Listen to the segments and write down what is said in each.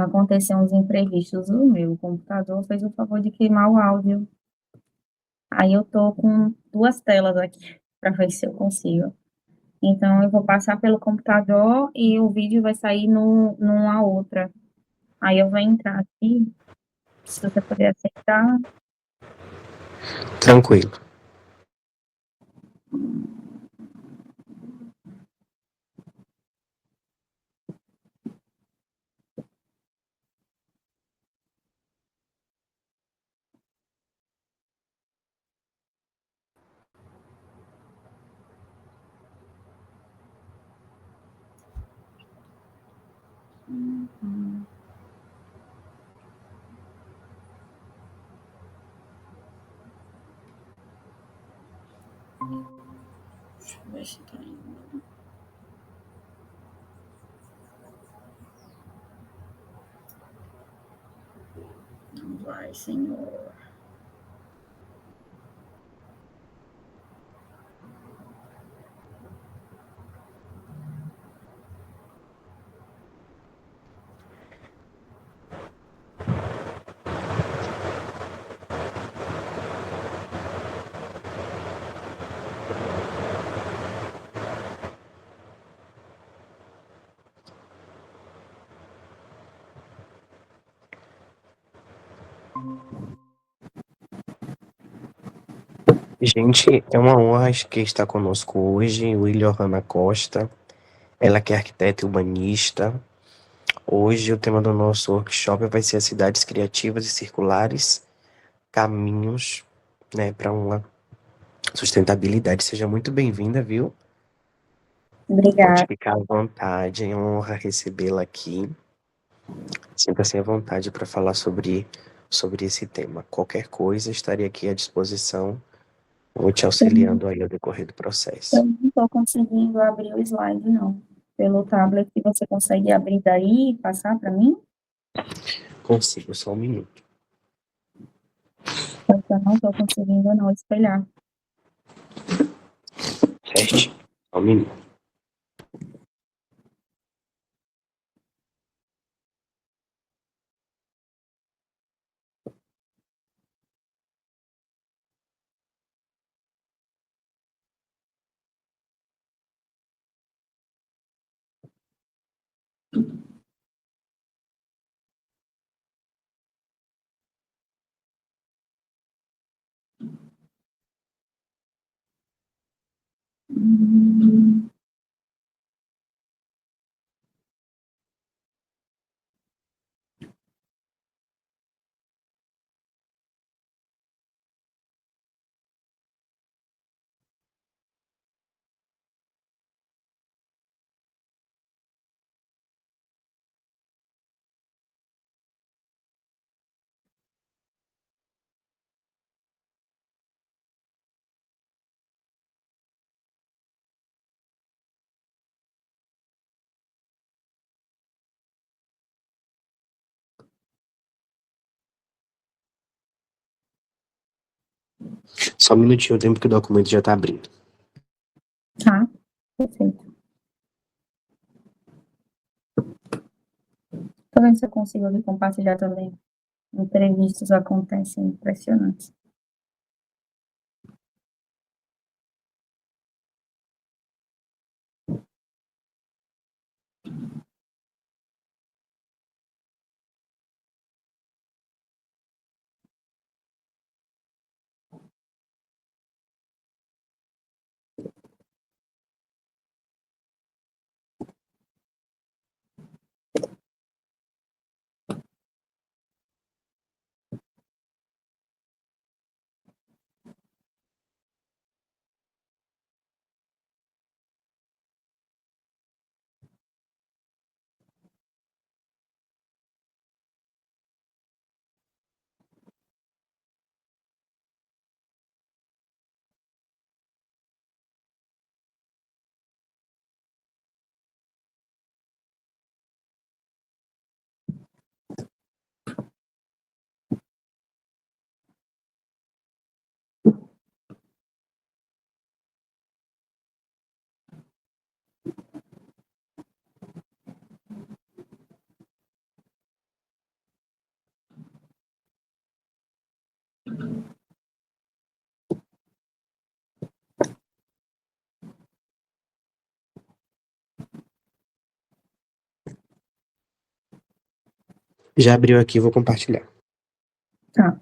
aconteceram uns imprevistos. O meu computador fez o favor de queimar o áudio. Aí eu tô com duas telas aqui para ver se eu consigo. Então eu vou passar pelo computador e o vídeo vai sair no, numa outra. Aí eu vou entrar aqui, se você puder aceitar. Tranquilo. Deixa eu ver se tá indo. Não vai, senhor. Gente, é uma honra que está conosco hoje William Hanna Costa. Ela que é arquiteta e urbanista. Hoje o tema do nosso workshop vai ser as cidades criativas e circulares, caminhos, né, para uma sustentabilidade. Seja muito bem-vinda, viu? Pode Obrigada. ficar à vontade, é uma honra recebê-la aqui. Sinta-se à vontade para falar sobre esse tema. Qualquer coisa, estarei aqui à disposição. Vou te auxiliando aí ao decorrer do Eu processo. não estou conseguindo abrir o slide, não. Pelo tablet, você consegue abrir daí e passar para mim? Consigo, só um minuto. Porque eu não estou conseguindo, não, espelhar. Certo? Só um minuto. Só um minutinho, o tempo que o documento já está abrindo. Tá? Perfeito. Tô vendo se eu consigo aqui compartilhar também. Imprevistos acontecem impressionantes. Já abriu aqui, vou compartilhar. Tá.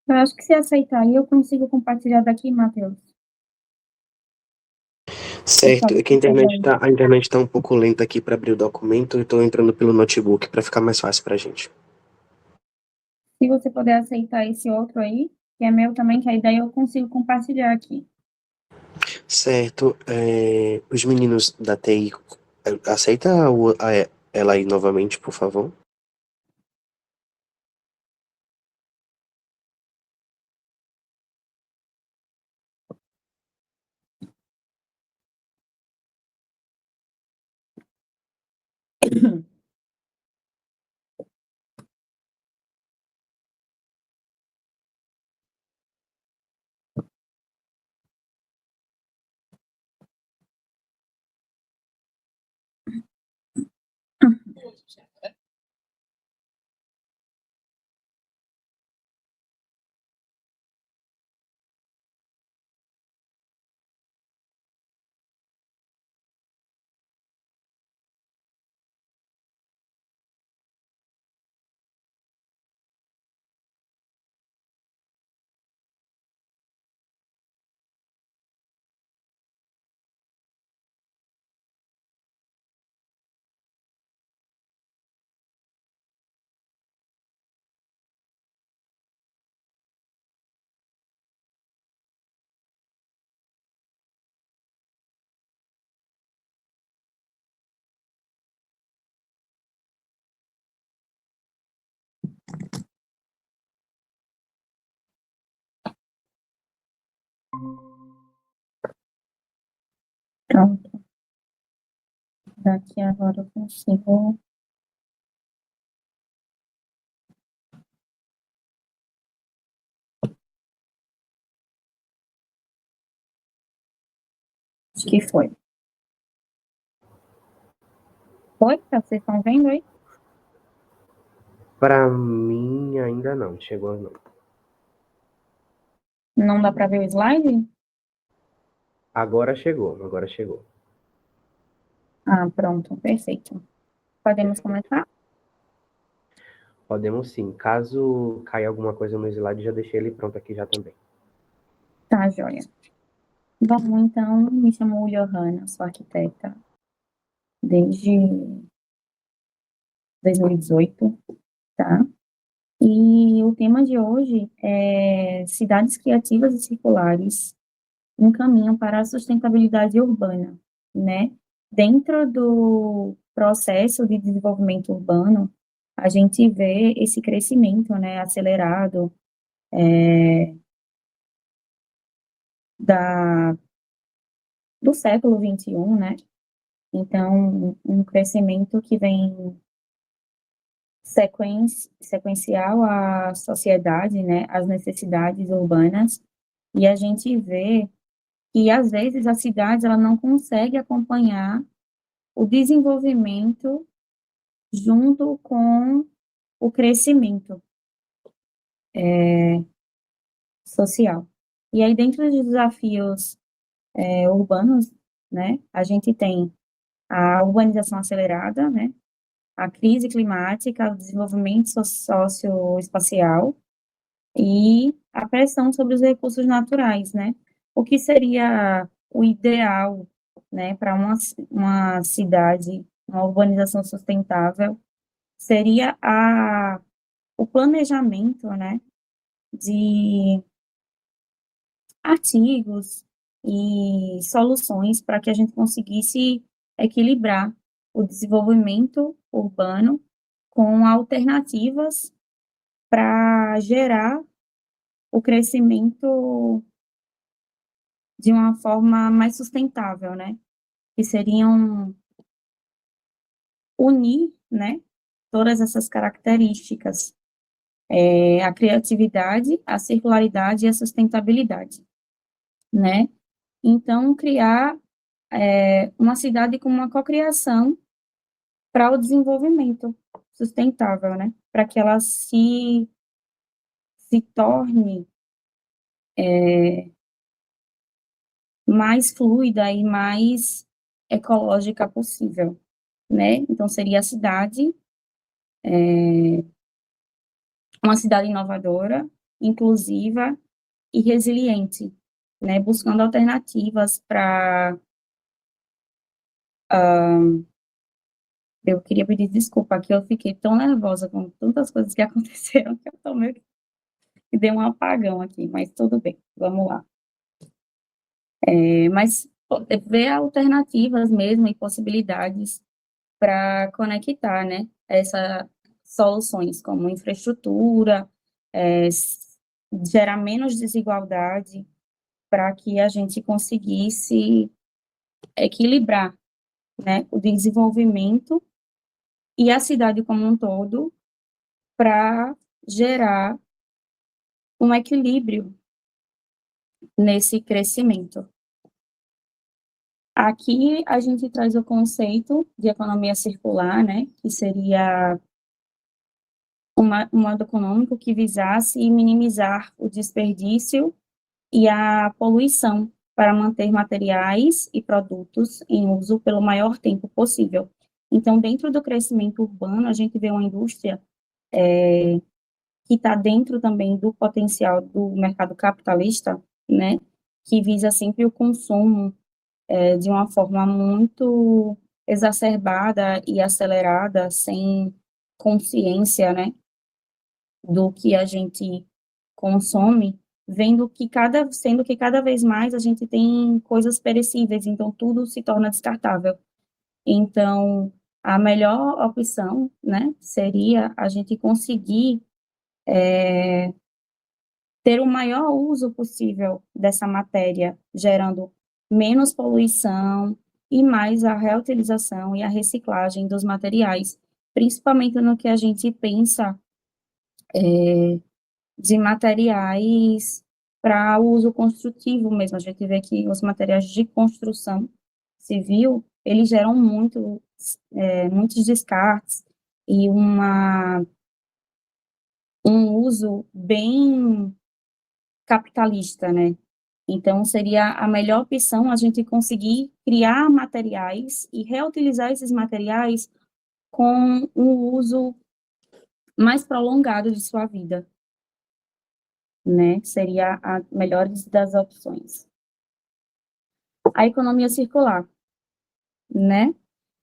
Eu acho que se aceitar aí, eu consigo compartilhar daqui, Matheus. Certo, é que a internet tá um pouco lenta aqui para abrir o documento, eu tô entrando pelo notebook para ficar mais fácil pra gente. Se você puder aceitar esse outro aí, que é meu também, que aí daí eu consigo compartilhar aqui. Certo, os meninos da TI, aceita ela aí novamente, por favor? Pronto. Daqui agora eu consigo. Acho que foi. Foi? Vocês estão vendo aí? Pra mim ainda não, chegou não. Não dá para ver o slide? Agora chegou, agora chegou. Ah, pronto, perfeito. Podemos começar? Podemos sim. Caso caia alguma coisa no slide, já deixei ele pronto aqui já também. Tá, joia. Bom, então, me chamo Johanna, sou arquiteta desde 2018, tá? E o tema de hoje é cidades criativas e circulares, um caminho para a sustentabilidade urbana, né? Dentro do processo de desenvolvimento urbano, a gente vê esse crescimento, né, acelerado, da do século XXI, né? Então, um crescimento que vem sequencial à sociedade, né, às necessidades urbanas, e a gente vê que, às vezes, a cidade ela não consegue acompanhar o desenvolvimento junto com o crescimento social. E aí, dentro dos desafios urbanos, né, a gente tem a urbanização acelerada, né, a crise climática, o desenvolvimento socioespacial e a pressão sobre os recursos naturais, né? O que seria o ideal, né, para uma cidade, uma urbanização sustentável, seria o planejamento, né, de artigos e soluções para que a gente conseguisse equilibrar o desenvolvimento urbano com alternativas para gerar o crescimento de uma forma mais sustentável, né? Que seriam unir, né, todas essas características, a criatividade, a circularidade e a sustentabilidade, né? Então, criar uma cidade com uma cocriação para o desenvolvimento sustentável, né? Para que ela se torne mais fluida e mais ecológica possível, né? Então, seria a cidade, uma cidade inovadora, inclusiva e resiliente, né? Buscando alternativas para... Eu queria pedir desculpa, que eu fiquei tão nervosa com tantas coisas que aconteceram, que eu tô meio que dei um apagão aqui, mas tudo bem, vamos lá. Mas ver alternativas mesmo e possibilidades para conectar, né, essas soluções, como infraestrutura, gerar menos desigualdade, para que a gente conseguisse equilibrar, né, o desenvolvimento e a cidade como um todo, para gerar um equilíbrio nesse crescimento. Aqui a gente traz o conceito de economia circular, né, que seria um modo econômico que visasse minimizar o desperdício e a poluição para manter materiais e produtos em uso pelo maior tempo possível. Então, dentro do crescimento urbano, a gente vê uma indústria que está dentro também do potencial do mercado capitalista, né, que visa sempre o consumo de uma forma muito exacerbada e acelerada, sem consciência, né, do que a gente consome, sendo que cada vez mais a gente tem coisas perecíveis, então tudo se torna descartável. Então, a melhor opção, né, seria a gente conseguir ter o maior uso possível dessa matéria, gerando menos poluição e mais a reutilização e a reciclagem dos materiais, principalmente no que a gente pensa de materiais para uso construtivo mesmo. A gente vê que os materiais de construção civil, eles geram muitos descartes e um uso bem capitalista, né? Então, seria a melhor opção a gente conseguir criar materiais e reutilizar esses materiais com um uso mais prolongado de sua vida, né? Seria a melhor das opções. A economia circular, né?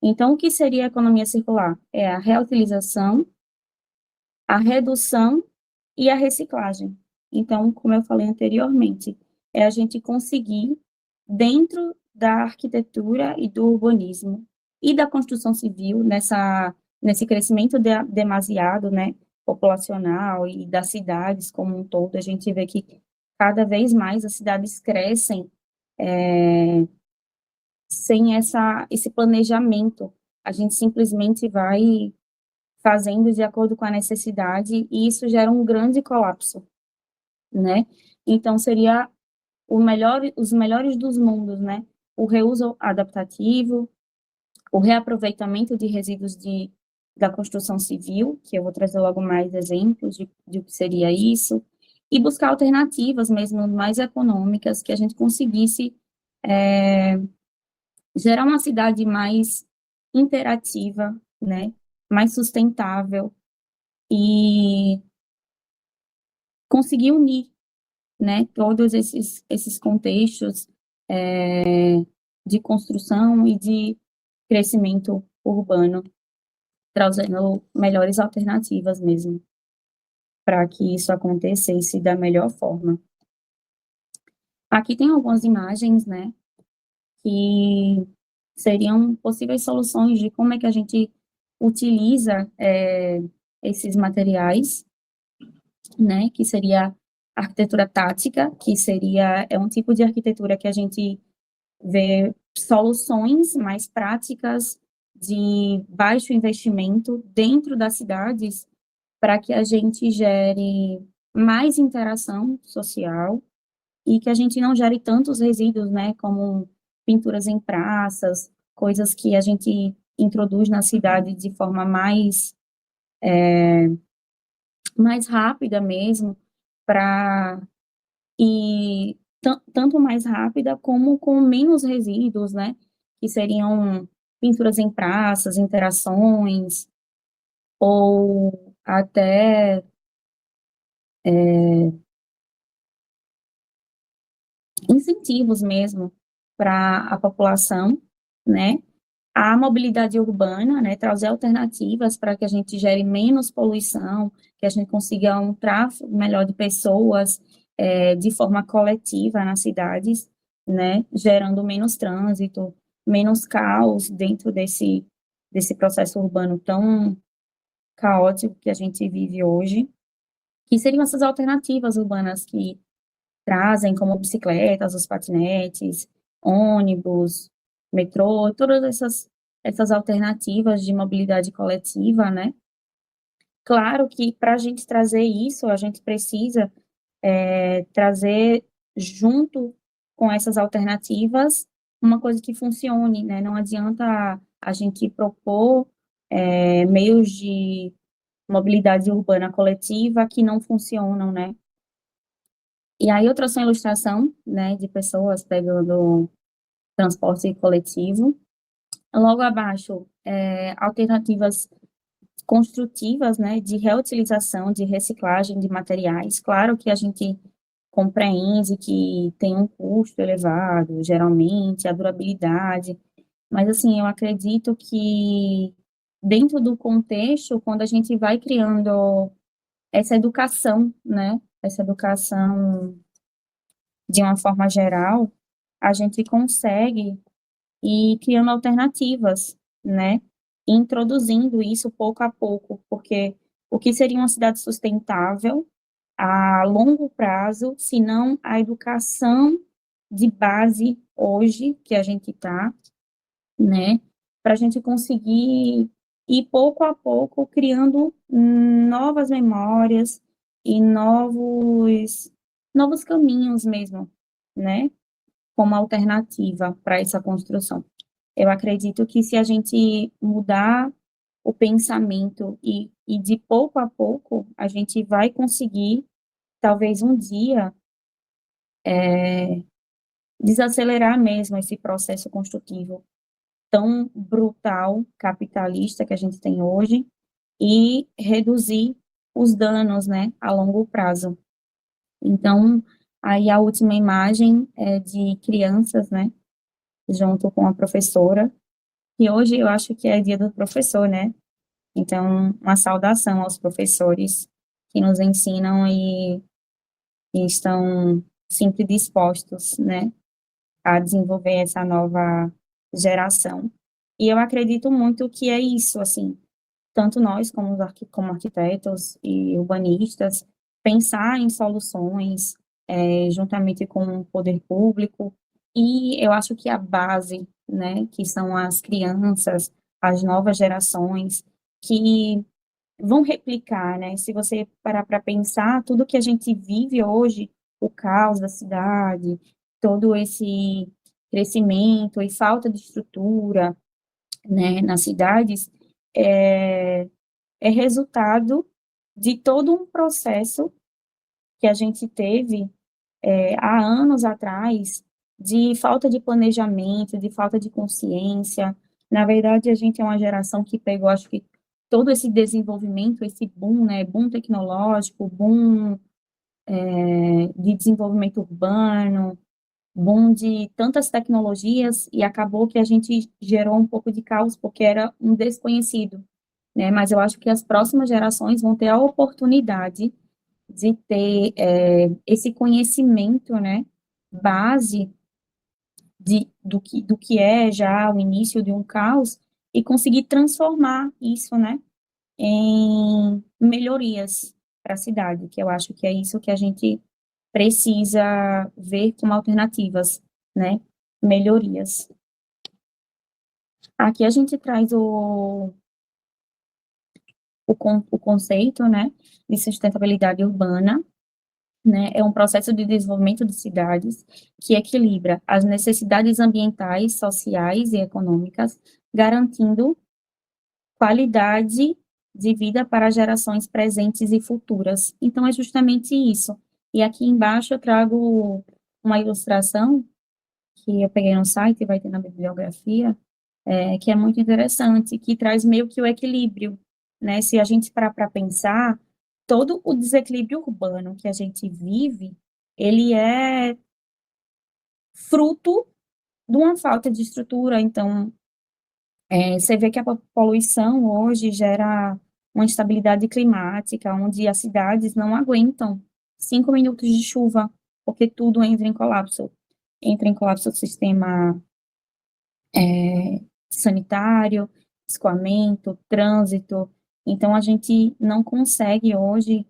Então, o que seria a economia circular? É a reutilização, a redução e a reciclagem. Então, como eu falei anteriormente, é a gente conseguir, dentro da arquitetura e do urbanismo e da construção civil nesse crescimento demasiado, né, populacional e das cidades como um todo. A gente vê que cada vez mais as cidades crescem sem esse planejamento. A gente simplesmente vai fazendo de acordo com a necessidade e isso gera um grande colapso, né? Então, seria os melhores dos mundos, né? O reuso adaptativo, o reaproveitamento de resíduos da construção civil, que eu vou trazer logo mais exemplos de o que seria isso, e buscar alternativas mesmo mais econômicas, que a gente conseguisse gerar uma cidade mais interativa, né? Mais sustentável e conseguir unir, né, todos esses contextos de construção e de crescimento urbano, trazendo melhores alternativas mesmo, para que isso acontecesse da melhor forma. Aqui tem algumas imagens, né, que seriam possíveis soluções de como é que a gente utiliza esses materiais, né, que seria arquitetura tática, que é um tipo de arquitetura que a gente vê soluções mais práticas de baixo investimento dentro das cidades para que a gente gere mais interação social e que a gente não gere tantos resíduos, né, como pinturas em praças, coisas que a gente introduz na cidade de forma mais rápida mesmo, para e tanto mais rápida como com menos resíduos, né? Que seriam pinturas em praças, interações, ou até incentivos mesmo para a população, né? A mobilidade urbana, né? Trazer alternativas para que a gente gere menos poluição, que a gente consiga um tráfego melhor de pessoas de forma coletiva nas cidades, né? Gerando menos trânsito, menos caos dentro desse processo urbano tão caótico que a gente vive hoje, que seriam essas alternativas urbanas que trazem como bicicletas, os patinetes, ônibus, metrô, todas essas alternativas de mobilidade coletiva, né? Claro que para a gente trazer isso, a gente precisa trazer junto com essas alternativas uma coisa que funcione, né? Não adianta a gente propor meios de mobilidade urbana coletiva que não funcionam, né? E aí eu trouxe uma ilustração, né, de pessoas pegando transporte coletivo. Logo abaixo, alternativas construtivas, né, de reutilização, de reciclagem de materiais. Claro que a gente compreende que tem um custo elevado, geralmente, a durabilidade, mas, assim, eu acredito que dentro do contexto, quando a gente vai criando essa educação, né, essa educação de uma forma geral, a gente consegue ir criando alternativas, né? Introduzindo isso pouco a pouco, porque o que seria uma cidade sustentável a longo prazo, se não a educação de base hoje que a gente está, né? Para a gente conseguir ir pouco a pouco criando novas memórias e novos caminhos mesmo, né? Como alternativa para essa construção. Eu acredito que se a gente mudar o pensamento e de pouco a pouco, a gente vai conseguir, talvez um dia, desacelerar mesmo esse processo construtivo tão brutal, capitalista que a gente tem hoje, e reduzir os danos, né, a longo prazo. Então, aí a última imagem é de crianças, né, junto com a professora, e hoje eu acho que é dia do professor, né? Então, uma saudação aos professores que nos ensinam e estão sempre dispostos, né, a desenvolver essa nova geração. E eu acredito muito que é isso, assim, tanto nós como arquitetos e urbanistas, pensar em soluções juntamente com o poder público, e eu acho que a base, né, que são as crianças, as novas gerações, que vão replicar, né, se você parar para pensar, tudo que a gente vive hoje, o caos da cidade, todo esse crescimento e falta de estrutura, né, nas cidades, é, é resultado de todo um processo que a gente teve há anos atrás de falta de planejamento, de falta de consciência. Na verdade, a gente é uma geração que pegou, acho que, todo esse desenvolvimento, esse boom, né, boom tecnológico, boom de desenvolvimento urbano, boom de tantas tecnologias, e acabou que a gente gerou um pouco de caos, porque era um desconhecido, né? Mas eu acho que as próximas gerações vão ter a oportunidade de ter esse conhecimento, né, base do que é já o início de um caos e conseguir transformar isso, né, em melhorias para a cidade, que eu acho que é isso que a gente precisa ver como alternativas, né, melhorias. Aqui a gente traz o conceito, né, de sustentabilidade urbana, né, é um processo de desenvolvimento de cidades que equilibra as necessidades ambientais, sociais e econômicas, garantindo qualidade de vida para gerações presentes e futuras. Então, é justamente isso. E aqui embaixo eu trago uma ilustração que eu peguei no site e vai ter na bibliografia, que é muito interessante, que traz meio que o equilíbrio, né? Se a gente parar para pensar, todo o desequilíbrio urbano que a gente vive, ele é fruto de uma falta de estrutura. Então, você vê que a poluição hoje gera uma instabilidade climática, onde as cidades não aguentam 5 minutos de chuva, porque tudo entra em colapso. Entra em colapso o sistema sanitário, escoamento, trânsito. Então, a gente não consegue hoje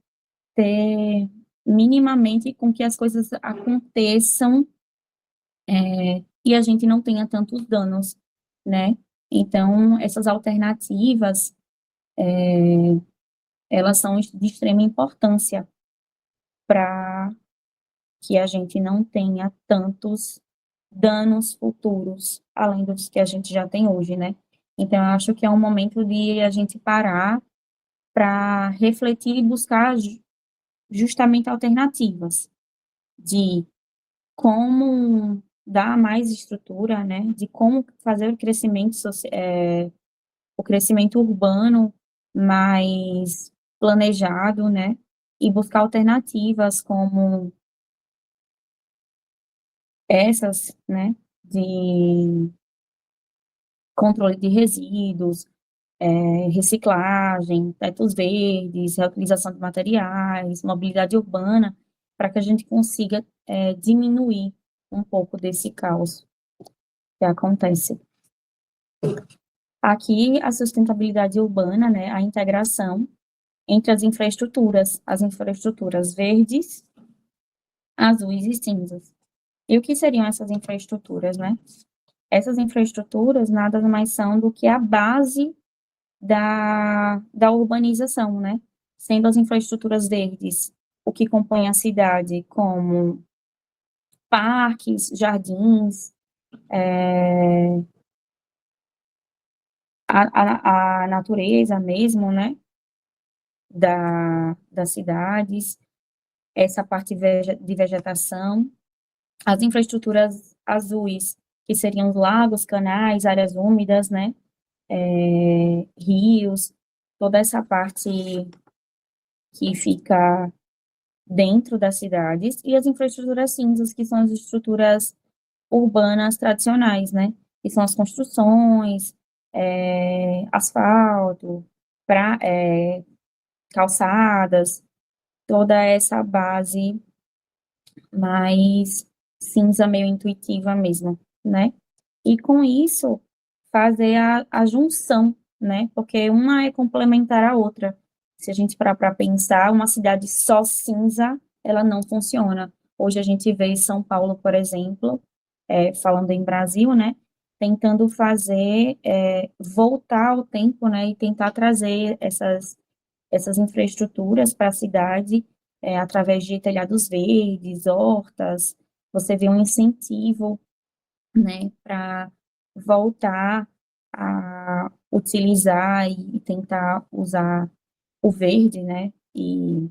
ter minimamente com que as coisas aconteçam e a gente não tenha tantos danos, né? Então, essas alternativas, elas são de extrema importância para que a gente não tenha tantos danos futuros, além dos que a gente já tem hoje, né? Então, eu acho que é um momento de a gente parar para refletir e buscar justamente alternativas de como dar mais estrutura, né? De como fazer o crescimento urbano mais planejado, né? E buscar alternativas como essas, né? De controle de resíduos, reciclagem, tetos verdes, reutilização de materiais, mobilidade urbana, para que a gente consiga diminuir um pouco desse caos que acontece. Aqui, a sustentabilidade urbana, né, a integração entre as infraestruturas verdes, azuis e cinzas. E o que seriam essas infraestruturas, né? Essas infraestruturas nada mais são do que a base da urbanização, né? Sendo as infraestruturas verdes o que compõe a cidade, como parques, jardins, a natureza mesmo, né? Das cidades, essa parte de vegetação, as infraestruturas azuis, que seriam os lagos, canais, áreas úmidas, né? Rios, toda essa parte que fica dentro das cidades, e as infraestruturas cinzas, que são as estruturas urbanas tradicionais, né? Que são as construções, asfalto, calçadas, toda essa base mais cinza meio intuitiva mesmo, né? E com isso, fazer a junção, né? Porque uma é complementar a outra. Se a gente parar para pensar, uma cidade só cinza, ela não funciona. Hoje a gente vê São Paulo, por exemplo, falando em Brasil, né? Tentando fazer, voltar ao tempo, né? E tentar trazer essas infraestruturas para a cidade, através de telhados verdes, hortas, você vê um incentivo, né, para voltar a utilizar e tentar usar o verde, né, e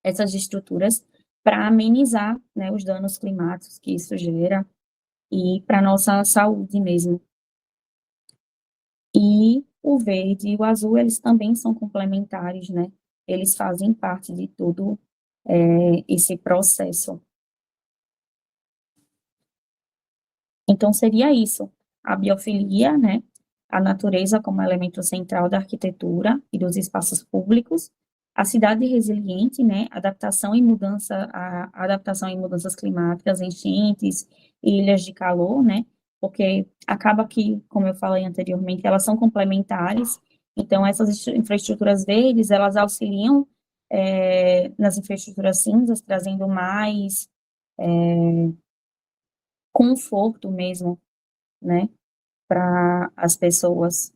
essas estruturas para amenizar, né, os danos climáticos que isso gera e para nossa saúde mesmo. E o verde e o azul, eles também são complementares, né? Eles fazem parte de todo esse processo. Então, seria isso, a biofilia, né? A natureza como elemento central da arquitetura e dos espaços públicos, a cidade resiliente, né? Adaptação e mudança, a adaptação em mudanças climáticas, enchentes, ilhas de calor, né? Porque acaba que, como eu falei anteriormente, elas são complementares. Então, essas infraestruturas verdes, elas auxiliam nas infraestruturas cinzas, trazendo mais conforto mesmo, né, para as pessoas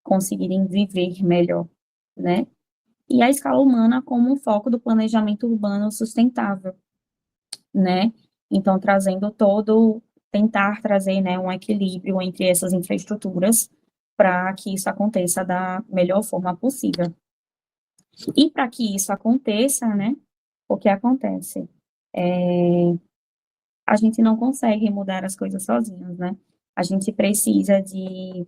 conseguirem viver melhor, né? E a escala humana como um foco do planejamento urbano sustentável, né? Então, trazendo todo, tentar trazer, né, um equilíbrio entre essas infraestruturas para que isso aconteça da melhor forma possível. E para que isso aconteça, né, o que acontece? A gente não consegue mudar as coisas sozinhos, né? A gente precisa de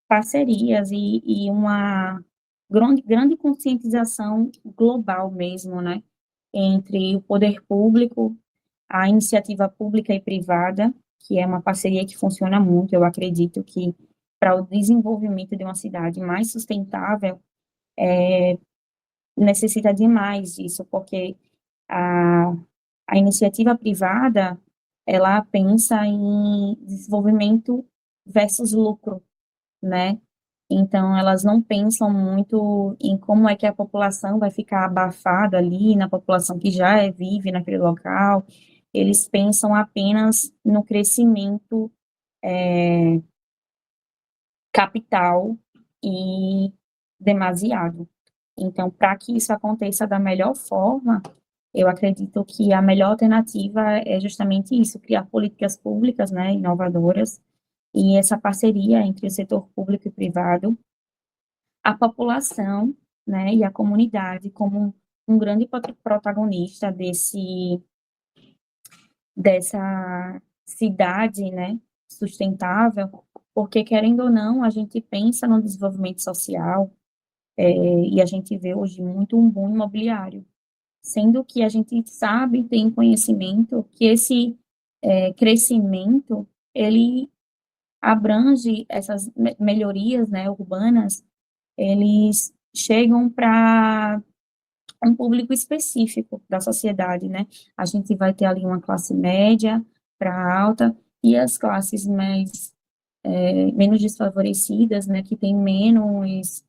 parcerias e uma grande conscientização global mesmo, né? Entre o poder público, a iniciativa pública e privada, que é uma parceria que funciona muito. Eu acredito que para o desenvolvimento de uma cidade mais sustentável, necessita demais disso, porque a, a iniciativa privada, ela pensa em desenvolvimento versus lucro, né? Então, elas não pensam muito em como é que a população vai ficar abafada ali, na população que já vive naquele local. Eles pensam apenas no crescimento capital e demasiado. Então, para que isso aconteça da melhor forma, eu acredito que a melhor alternativa é justamente isso, criar políticas públicas, né, inovadoras, e essa parceria entre o setor público e privado, a população, né, e a comunidade como um grande protagonista dessa cidade, né, sustentável, porque, querendo ou não, a gente pensa no desenvolvimento social, e a gente vê hoje muito um boom imobiliário, sendo que a gente sabe, tem conhecimento que esse crescimento, ele abrange essas melhorias, né, urbanas, eles chegam para um público específico da sociedade, né? A gente vai ter ali uma classe média para alta e as classes mais menos desfavorecidas, né, que tem menos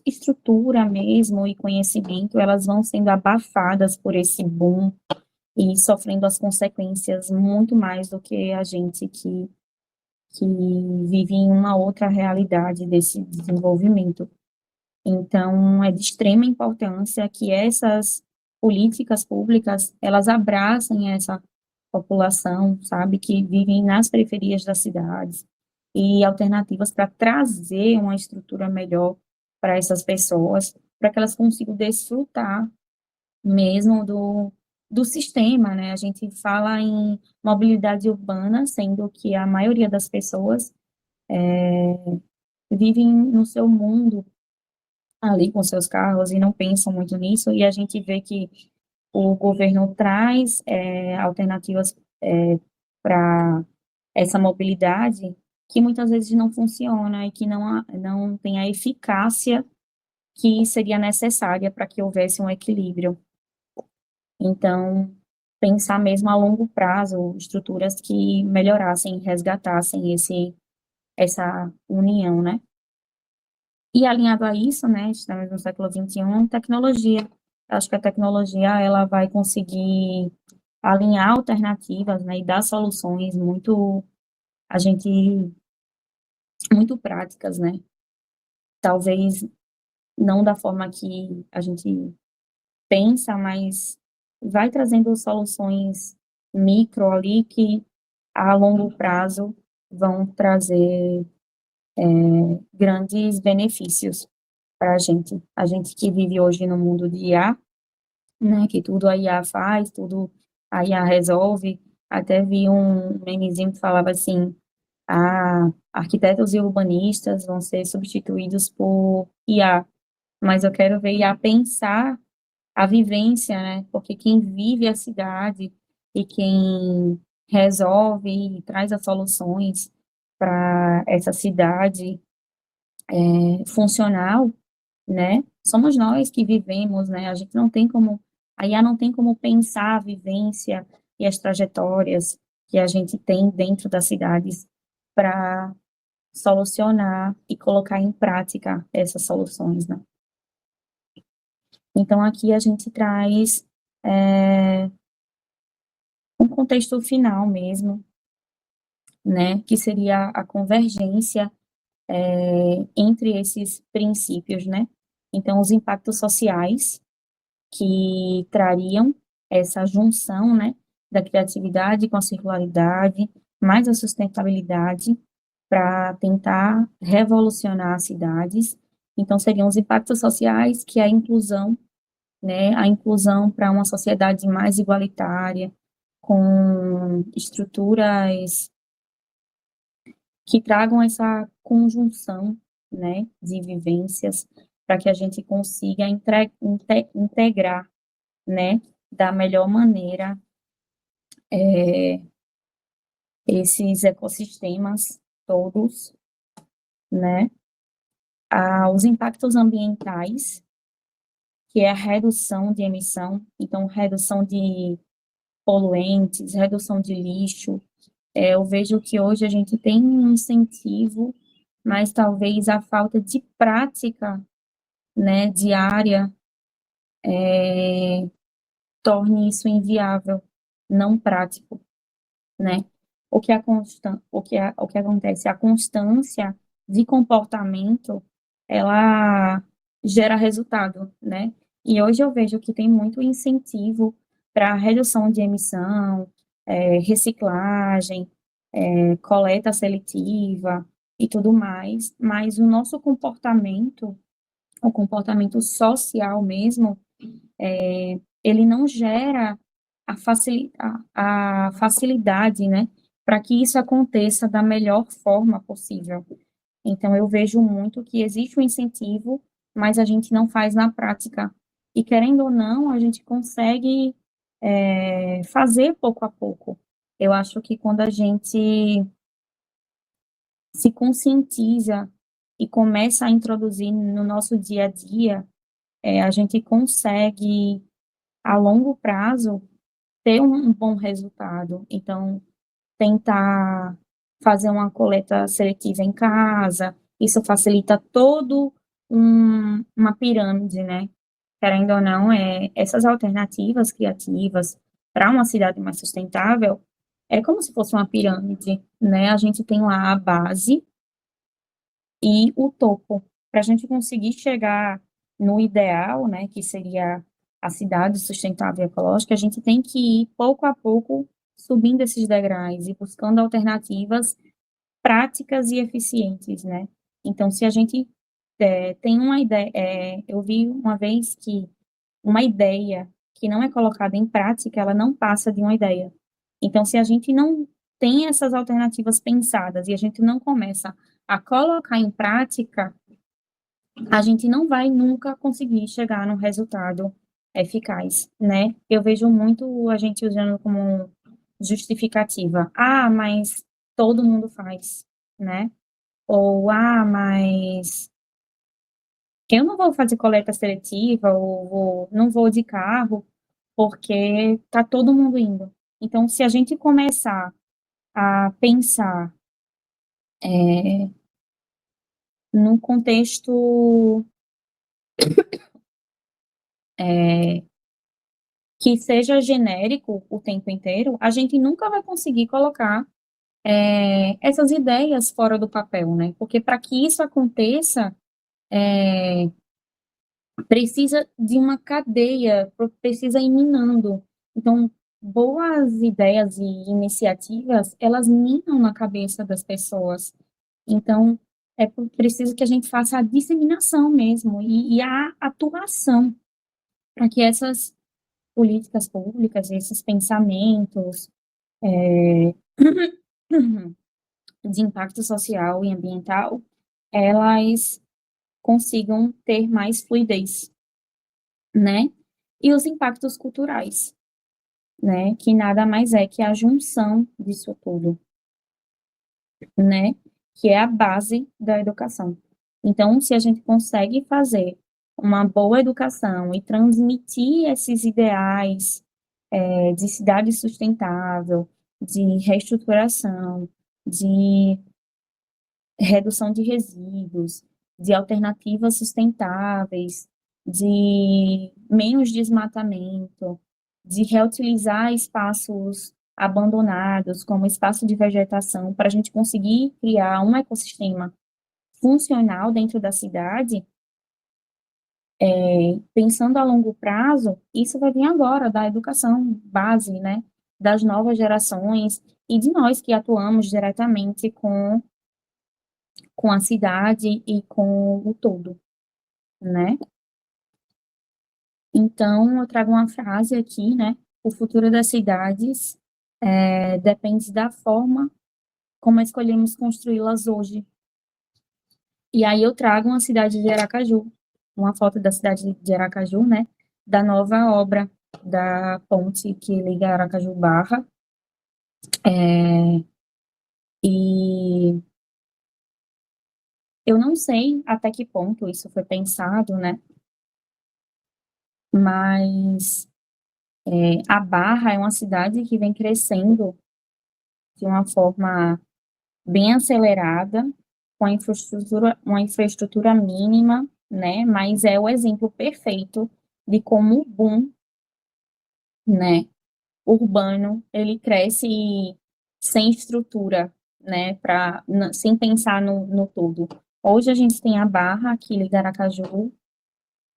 estrutura mesmo e conhecimento, elas vão sendo abafadas por esse boom e sofrendo as consequências muito mais do que a gente que vive em uma outra realidade desse desenvolvimento. Então, é de extrema importância que essas políticas públicas, elas abracem essa população, sabe, que vivem nas periferias das cidades, e alternativas para trazer uma estrutura melhor para essas pessoas, para que elas consigam desfrutar mesmo do sistema, né? A gente fala em mobilidade urbana, sendo que a maioria das pessoas vivem no seu mundo ali com seus carros e não pensam muito nisso, e a gente vê que o governo traz alternativas para essa mobilidade que muitas vezes não funciona e que não tem a eficácia que seria necessária para que houvesse um equilíbrio. Então, pensar mesmo a longo prazo, estruturas que melhorassem, resgatassem essa união, né? E alinhado a isso, né, estamos no século XXI, tecnologia. Acho que a tecnologia, ela vai conseguir alinhar alternativas, né, e dar soluções a gente, muito práticas, né? Talvez não da forma que a gente pensa, mas vai trazendo soluções micro ali que a longo prazo vão trazer grandes benefícios para a gente que vive hoje no mundo de IA, né, que tudo a IA faz, tudo a IA resolve. Até vi um memezinho que falava assim, arquitetos e urbanistas vão ser substituídos por IA, mas eu quero ver IA pensar a vivência, né? Porque quem vive a cidade e quem resolve e traz as soluções para essa cidade funcional, né? Somos nós que vivemos, né? A gente não tem como, a IA não tem como pensar a vivência e as trajetórias que a gente tem dentro das cidades para solucionar e colocar em prática essas soluções, né? Então, aqui a gente traz um contexto final mesmo, né, que seria a convergência entre esses princípios, né? Então, os impactos sociais que trariam essa junção, né, da criatividade com a circularidade, mais a sustentabilidade, para tentar revolucionar as cidades. Então, seriam os impactos sociais, que é a inclusão, né, a inclusão para uma sociedade mais igualitária, com estruturas que tragam essa conjunção, né, de vivências, para que a gente consiga integrar, né, da melhor maneira esses ecossistemas todos, né, os impactos ambientais, que é a redução de emissão, então redução de poluentes, redução de lixo. Eu vejo que hoje a gente tem um incentivo, mas talvez a falta de prática, né, diária, torne isso inviável, não prático, né? O que acontece? A constância de comportamento, ela gera resultado, né? E hoje eu vejo que tem muito incentivo para redução de emissão, reciclagem, coleta seletiva e tudo mais, mas o nosso comportamento, o comportamento social mesmo, ele não gera a facilidade, né, para que isso aconteça da melhor forma possível. Então, eu vejo muito que existe um incentivo, mas a gente não faz na prática. E, querendo ou não, a gente consegue fazer pouco a pouco. Eu acho que quando a gente se conscientiza e começa a introduzir no nosso dia a dia, a gente consegue, a longo prazo, ter um bom resultado. Então, tentar fazer uma coleta seletiva em casa, isso facilita todo uma pirâmide, né? Querendo ou não, essas alternativas criativas para uma cidade mais sustentável é como se fosse uma pirâmide, né? A gente tem lá a base e o topo. Para a gente conseguir chegar no ideal, né, que seria a cidade sustentável e ecológica, a gente tem que ir pouco a pouco subindo esses degraus e buscando alternativas práticas e eficientes, né? Então, se a gente tem uma ideia, eu vi uma vez que uma ideia que não é colocada em prática, ela não passa de uma ideia. Então, se a gente não tem essas alternativas pensadas e a gente não começa a colocar em prática, a gente não vai nunca conseguir chegar num resultado eficaz, né? Eu vejo muito a gente usando como justificativa. Ah, mas todo mundo faz, né? Ou, mas Eu não vou fazer coleta seletiva não vou de carro, porque está todo mundo indo. Então, se a gente começar a pensar num contexto que seja genérico o tempo inteiro, a gente nunca vai conseguir colocar essas ideias fora do papel, né? Porque para que isso aconteça, precisa de uma cadeia, precisa ir minando. Então, boas ideias e iniciativas, elas minam na cabeça das pessoas. Então, preciso que a gente faça a disseminação mesmo e a atuação para que essas políticas públicas, esses pensamentos de impacto social e ambiental, elas consigam ter mais fluidez, né? E os impactos culturais, né? Que nada mais é que a junção disso tudo, né? Que é a base da educação. Então, se a gente consegue fazer uma boa educação e transmitir esses ideais de cidade sustentável, de reestruturação, de redução de resíduos, de alternativas sustentáveis, de menos desmatamento, de reutilizar espaços abandonados como espaço de vegetação, para a gente conseguir criar um ecossistema funcional dentro da cidade, pensando a longo prazo, isso vai vir agora da educação base, né, das novas gerações e de nós que atuamos diretamente com a cidade e com o todo, né? Então, eu trago uma frase aqui, né? O futuro das cidades depende da forma como escolhemos construí-las hoje. E aí eu trago uma cidade de Aracaju, uma foto da cidade de Aracaju, né? Da nova obra da ponte que liga Aracaju Barra. E eu não sei até que ponto isso foi pensado, né? Mas a Barra é uma cidade que vem crescendo de uma forma bem acelerada, com uma infraestrutura mínima, né? Mas é o exemplo perfeito de como o boom, né, urbano, ele cresce sem estrutura, né, sem pensar no todo. Hoje a gente tem a Barra, que liga Aracaju,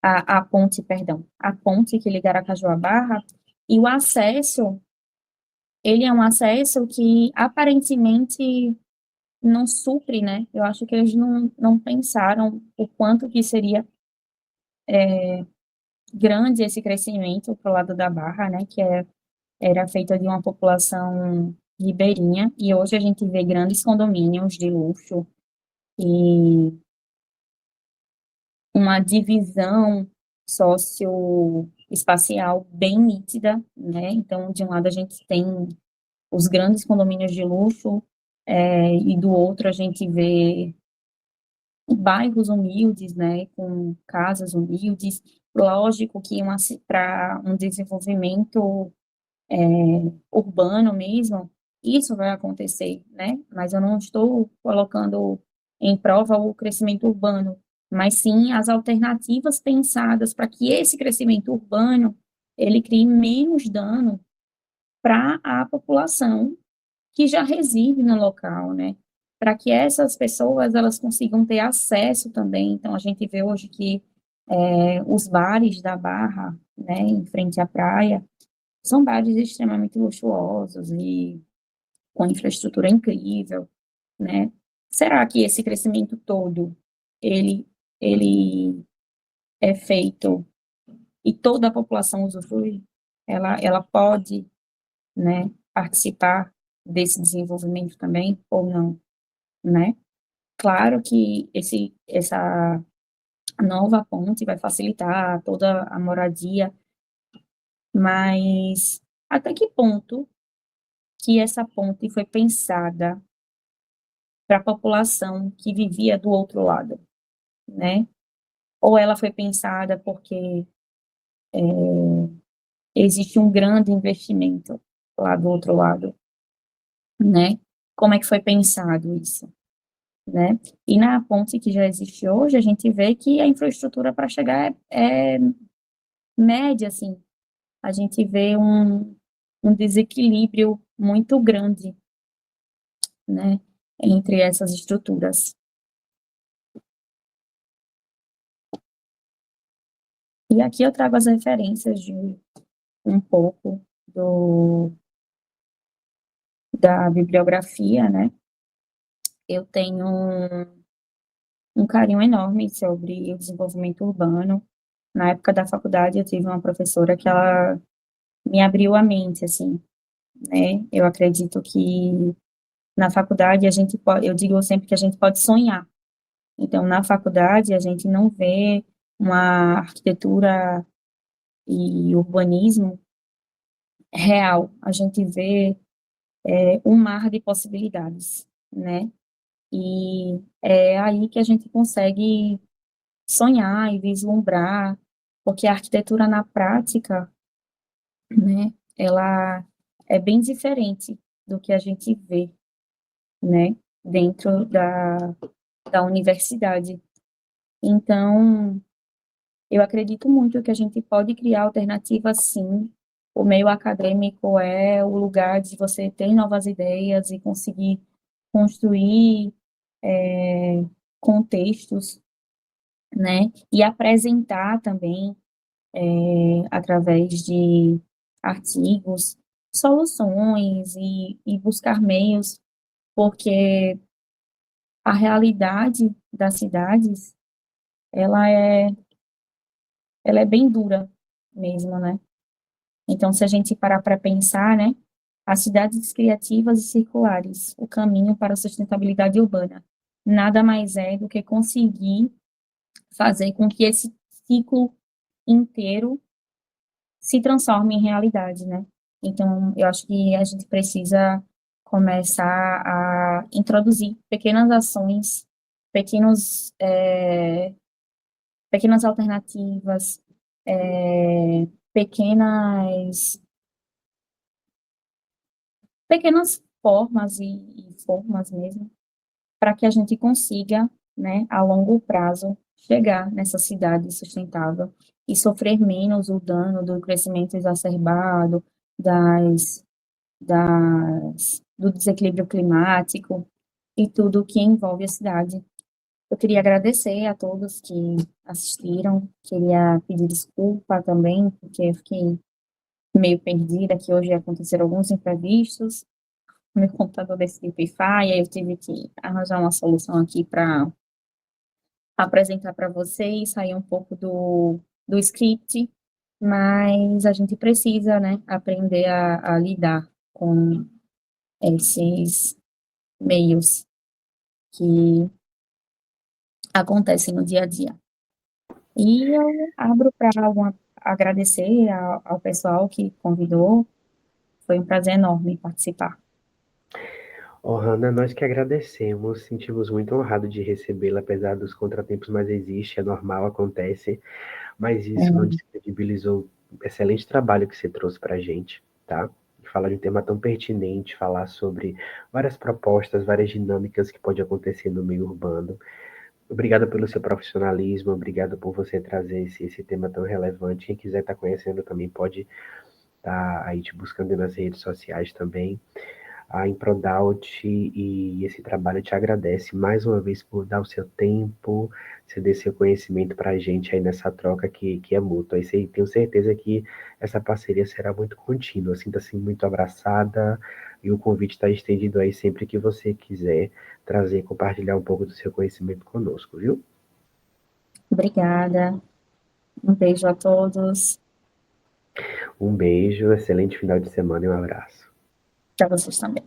a ponte, perdão, a ponte que liga Aracaju à Barra, e o acesso, ele é um acesso que aparentemente não supre, né? Eu acho que eles não pensaram o quanto que seria grande esse crescimento para o lado da Barra, né? Era feita de uma população ribeirinha, e hoje a gente vê grandes condomínios de luxo e uma divisão socioespacial bem nítida, né? Então, de um lado a gente tem os grandes condomínios de luxo, e do outro a gente vê bairros humildes, né, com casas humildes. Lógico que para um desenvolvimento urbano mesmo, isso vai acontecer, né? Mas eu não estou colocando em prova o crescimento urbano, mas sim as alternativas pensadas para que esse crescimento urbano ele crie menos dano para a população que já reside no local, né? Para que essas pessoas elas consigam ter acesso também. Então a gente vê hoje que os bares da Barra, né, em frente à praia, são bares extremamente luxuosos e com infraestrutura incrível, né? Será que esse crescimento todo ele ele é feito e toda a população usufrui? Ela pode, né, participar desse desenvolvimento também ou não, né? Claro que essa nova ponte vai facilitar toda a moradia, mas até que ponto que essa ponte foi pensada para a população que vivia do outro lado, né? ou ela foi pensada porque existe um grande investimento lá do outro lado, né? Como é que foi pensado isso, né? E na ponte que já existe hoje, a gente vê que a infraestrutura para chegar é média, assim. A gente vê um desequilíbrio muito grande, né, entre essas estruturas. E aqui eu trago as referências de um pouco da bibliografia, né? Eu tenho um carinho enorme sobre o desenvolvimento urbano. Na época da faculdade, eu tive uma professora que ela me abriu a mente, assim, né? Eu acredito que na faculdade a gente pode, eu digo sempre que a gente pode sonhar. Então, na faculdade, a gente não vê uma arquitetura e urbanismo real, a gente vê um mar de possibilidades, né? E é aí que a gente consegue sonhar e vislumbrar, porque a arquitetura na prática, né, ela é bem diferente do que a gente vê, né, dentro da universidade. Então, eu acredito muito que a gente pode criar alternativas, sim. O meio acadêmico é o lugar de você ter novas ideias e conseguir construir contextos, né? E apresentar também, através de artigos, soluções e buscar meios, porque a realidade das cidades, ela é, ela é bem dura mesmo, né? Então, se a gente parar para pensar, né, as cidades criativas e circulares, o caminho para a sustentabilidade urbana, nada mais é do que conseguir fazer com que esse ciclo inteiro se transforme em realidade, né? Então, eu acho que a gente precisa começar a introduzir pequenas ações, pequenos, pequenas alternativas, pequenas pequenas formas e formas mesmo, para que a gente consiga, né, a longo prazo, chegar nessa cidade sustentável e sofrer menos o dano do crescimento exacerbado, das, do desequilíbrio climático e tudo o que envolve a cidade. Eu queria agradecer a todos que assistiram, queria pedir desculpa também, porque eu fiquei meio perdida, que hoje aconteceram alguns imprevistos, meu computador decidiu pifar, e aí eu tive que arranjar uma solução aqui para apresentar para vocês, sair um pouco do script, mas a gente precisa, né, aprender a lidar com esses meios que acontecem no dia a dia. E eu abro para agradecer ao pessoal que convidou, foi um prazer enorme participar. Oh, Hanna, nós que agradecemos, sentimos muito honrados de recebê-la, apesar dos contratempos, mas existe, é normal, acontece, mas isso não É, descredibilizou o excelente trabalho que você trouxe para a gente, tá? Falar de um tema tão pertinente, falar sobre várias propostas, várias dinâmicas que pode acontecer no meio urbano. Obrigado pelo seu profissionalismo, obrigado por você trazer esse tema tão relevante. Quem quiser estar conhecendo também pode estar aí te buscando nas redes sociais também. A Improdaut e esse trabalho te agradece mais uma vez por dar o seu tempo, ceder seu conhecimento para a gente aí nessa troca que é mútua. E tenho certeza que essa parceria será muito contínua. Sinta-se muito abraçada e o convite está estendido aí sempre que você quiser trazer, compartilhar um pouco do seu conhecimento conosco, viu? obrigada, um beijo a todos, Um beijo, excelente final de semana e um abraço. para vocês também.